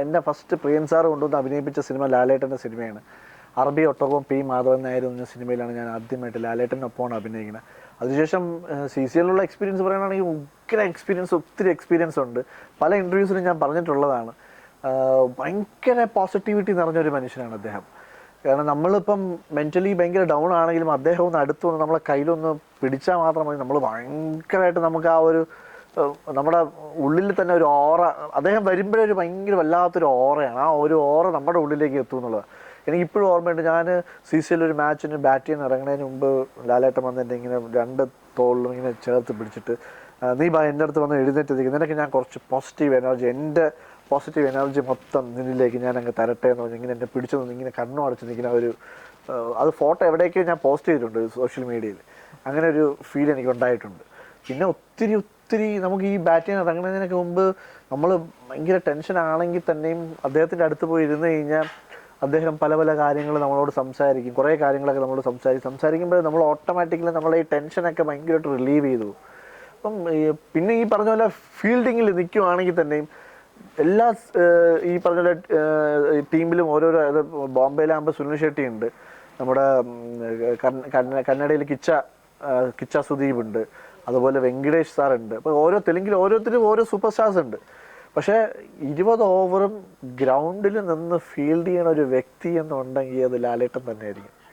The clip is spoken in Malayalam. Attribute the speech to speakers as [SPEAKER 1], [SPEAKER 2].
[SPEAKER 1] എൻ്റെ ഫസ്റ്റ് പ്രിയൻ സാറ് കൊണ്ടുവന്ന് അഭിനയിപ്പിച്ച സിനിമ ലാലേട്ടൻ്റെ സിനിമയാണ്. അറബി ഒട്ടകവും പി മാധവൻ നായർ എന്ന സിനിമയിലാണ് ഞാൻ ആദ്യമായിട്ട് ലാലേട്ടനൊപ്പമാണ് അഭിനയിക്കുന്നത്. അതിനുശേഷം CCLലുള്ള എക്സ്പീരിയൻസ് പറയുകയാണെങ്കിൽ ഒത്തിരി എക്സ്പീരിയൻസ് ഉണ്ട്. പല ഇൻ്റർവ്യൂസിലും ഞാൻ പറഞ്ഞിട്ടുള്ളതാണ്. ഭയങ്കര പോസിറ്റിവിറ്റി നിറഞ്ഞൊരു മനുഷ്യനാണ് അദ്ദേഹം. കാരണം നമ്മളിപ്പം മെൻ്റലി ഭയങ്കര ഡൗൺ ആണെങ്കിലും അദ്ദേഹം ഒന്ന് അടുത്ത് വന്ന് നമ്മളെ കയ്യിലൊന്ന് പിടിച്ചാൽ മാത്രം മതി, നമ്മൾ ഭയങ്കരമായിട്ട് നമുക്ക് ആ ഒരു നമ്മുടെ ഉള്ളിൽ തന്നെ ഒരു ഓറ, അദ്ദേഹം വരുമ്പോഴൊരു ഭയങ്കര വല്ലാത്തൊരു ഓറയാണ്. ആ ഒരു ഓറ നമ്മുടെ ഉള്ളിലേക്ക് എത്തും എന്നുള്ളത് എനിക്കിപ്പോഴും ഓർമ്മയുണ്ട്. ഞാൻ CCL ഒരു മാച്ചിന് ബാറ്റ് ചെയ്യാൻ ഇറങ്ങുന്നതിന് മുമ്പ് ലാലേട്ടൻ വന്ന് എൻ്റെ ഇങ്ങനെ 2 തോളിലും ഇങ്ങനെ ചേർത്ത് പിടിച്ചിട്ട്, നീ എൻ്റെ അടുത്ത് വന്ന് എഴുന്നേറ്റ് നിനക്ക് ഞാൻ കുറച്ച് പോസിറ്റീവ് എനർജി, എൻ്റെ പോസിറ്റീവ് എനർജി മൊത്തം നിന്നിലേക്ക് ഞാൻ അങ്ങ് തരട്ടെ എന്ന് പറഞ്ഞ് ഇങ്ങനെ എന്നെ പിടിച്ചു നിന്ന് ഇങ്ങനെ കണ്ണു അടച്ച് നിൽക്കുന്ന ഒരു അത് ഫോട്ടോ എവിടേക്കോ ഞാൻ പോസ്റ്റ് ചെയ്തിട്ടുണ്ട് സോഷ്യൽ മീഡിയയിൽ. അങ്ങനെ ഒരു ഫീൽ എനിക്ക് ഉണ്ടായിട്ടുണ്ട്. പിന്നെ ഒത്തിരി നമുക്ക് ഈ ബാറ്റ് ചെയ്യാൻ ഇറങ്ങുന്നതിനൊക്കെ മുമ്പ് നമ്മൾ ഭയങ്കര ടെൻഷൻ ആണെങ്കിൽ തന്നെയും അദ്ദേഹത്തിൻ്റെ അടുത്ത് പോയി ഇരുന്ന് കഴിഞ്ഞാൽ അദ്ദേഹം പല കാര്യങ്ങൾ നമ്മളോട് സംസാരിക്കും. കുറേ കാര്യങ്ങളൊക്കെ നമ്മളോട് സംസാരിക്കുമ്പോൾ നമ്മൾ ഓട്ടോമാറ്റിക്കലി നമ്മളെ ഈ ടെൻഷനൊക്കെ ഭയങ്കരമായിട്ട് റിലീവ് ചെയ്തു. അപ്പം പിന്നെ ഈ പറഞ്ഞ പോലെ ഫീൽഡിങ്ങിൽ നിൽക്കുവാണെങ്കിൽ തന്നെയും എല്ലാ ഈ പറഞ്ഞ പോലെ ടീമിലും ഓരോരോ, ബോംബെയിലാകുമ്പോൾ സുനിൽ ഷെട്ടി ഉണ്ട്, നമ്മുടെ കന്നഡയിൽ കിച്ച സുദീപ് ഉണ്ട്, അതുപോലെ വെങ്കടേഷ് സാറുണ്ട്. അപ്പോൾ തെലുങ്കിൽ ഓരോരുത്തരും ഓരോ സൂപ്പർ സ്റ്റാർസ് ഉണ്ട്. പക്ഷേ 20 ഓവറും ഗ്രൗണ്ടിൽ നിന്ന് ഫീൽഡ് ചെയ്യണ ഒരു വ്യക്തി എന്നുണ്ടെങ്കിൽ അത് ലാലേട്ടൻ തന്നെയായിരിക്കും.